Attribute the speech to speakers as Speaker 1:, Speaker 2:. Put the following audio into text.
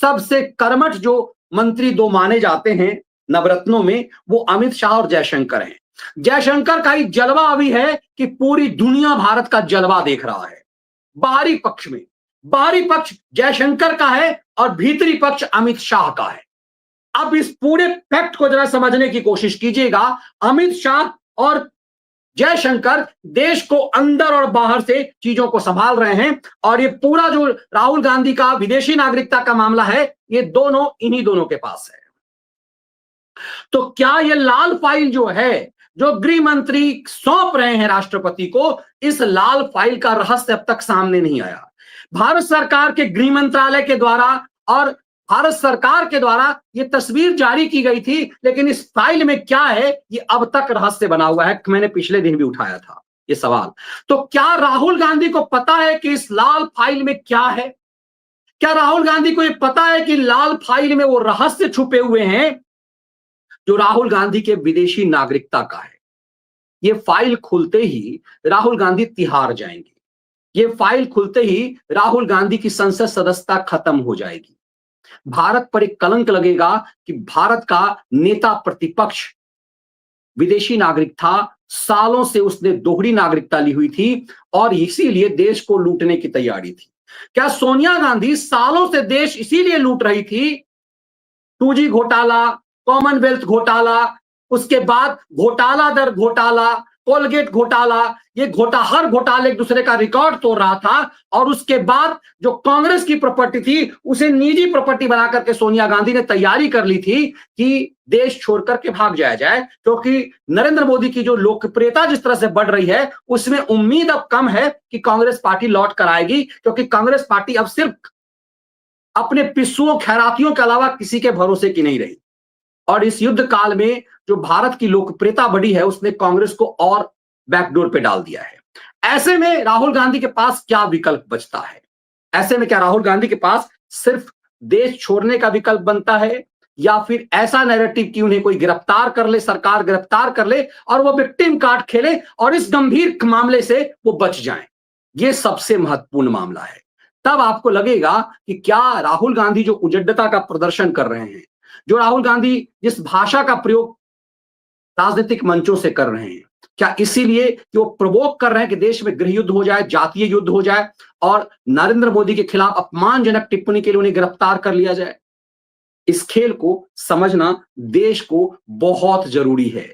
Speaker 1: सबसे कर्मठ जो मंत्री दो माने जाते हैं नवरत्नों में, वो अमित शाह और जयशंकर हैं। जयशंकर का ही जलवा अभी है कि पूरी दुनिया भारत का जलवा देख रहा है। बाहरी पक्ष में, बाहरी पक्ष जयशंकर का है और भीतरी पक्ष अमित शाह का है। अब इस पूरे फैक्ट को जरा समझने की कोशिश कीजिएगा। अमित शाह और जयशंकर देश को अंदर और बाहर से चीजों को संभाल रहे हैं, और ये पूरा जो राहुल गांधी का विदेशी नागरिकता का मामला है, ये दोनों इन्हीं दोनों के पास है। तो क्या ये लाल फाइल जो है, जो गृह मंत्री सौंप रहे हैं राष्ट्रपति को, इस लाल फाइल का रहस्य अब तक सामने नहीं आया। भारत सरकार के गृह मंत्रालय के द्वारा और भारत सरकार के द्वारा ये तस्वीर जारी की गई थी, लेकिन इस फाइल में क्या है ये अब तक रहस्य बना हुआ है। मैंने पिछले दिन भी उठाया था ये सवाल। तो क्या राहुल गांधी को पता है कि इस लाल फाइल में क्या है? क्या राहुल गांधी को ये पता है कि लाल फाइल में वो रहस्य छुपे हुए हैं जो राहुल गांधी के विदेशी नागरिकता का है? ये फाइल खुलते ही राहुल गांधी तिहाड़ जाएंगे। ये फाइल खुलते ही राहुल गांधी की संसद सदस्यता खत्म हो जाएगी। भारत पर एक कलंक लगेगा कि भारत का नेता प्रतिपक्ष विदेशी नागरिक था, सालों से उसने दोहरी नागरिकता ली हुई थी और इसीलिए देश को लूटने की तैयारी थी। क्या सोनिया गांधी सालों से देश इसीलिए लूट रही थी? 2G घोटाला, कॉमनवेल्थ घोटाला, उसके बाद घोटाला दर घोटाला, कोलगेट घोटाला, ये हर घोटाले एक दूसरे का रिकॉर्ड तोड़ रहा था। और उसके बाद जो कांग्रेस की प्रॉपर्टी थी उसे निजी प्रॉपर्टी बना करके सोनिया गांधी ने तैयारी कर ली थी कि देश छोड़ करके भाग जाया जाए, क्योंकि नरेंद्र मोदी की जो लोकप्रियता जिस तरह से बढ़ रही है उसमें उम्मीद अब कम है कि कांग्रेस पार्टी लौट कर आएगी, क्योंकि कांग्रेस पार्टी अब सिर्फ अपने पिस्सुओं खैरातियों के अलावा किसी के भरोसे की नहीं रही। और इस युद्ध काल में जो भारत की लोकप्रियता बढ़ी है उसने कांग्रेस को और बैकडोर पे डाल दिया है। ऐसे में राहुल गांधी के पास क्या विकल्प बचता है? ऐसे में क्या राहुल गांधी के पास सिर्फ देश छोड़ने का विकल्प बनता है, या फिर ऐसा नैरेटिव कि उन्हें कोई गिरफ्तार कर ले, सरकार गिरफ्तार कर ले और वो विक्टिम कार्ड खेले और इस गंभीर मामले से वो बच जाएं? ये सबसे महत्वपूर्ण मामला है। तब आपको लगेगा कि क्या राहुल गांधी जो उजड्डता का प्रदर्शन कर रहे हैं, जो राहुल गांधी जिस भाषा का प्रयोग राजनीतिक मंचों से कर रहे हैं, क्या इसीलिए कि वो प्रवोक कर रहे हैं कि देश में गृह युद्ध हो जाए, जातीय युद्ध हो जाए और नरेंद्र मोदी के खिलाफ अपमानजनक टिप्पणी के लिए उन्हें गिरफ्तार कर लिया जाए? इस खेल को समझना देश को बहुत जरूरी है।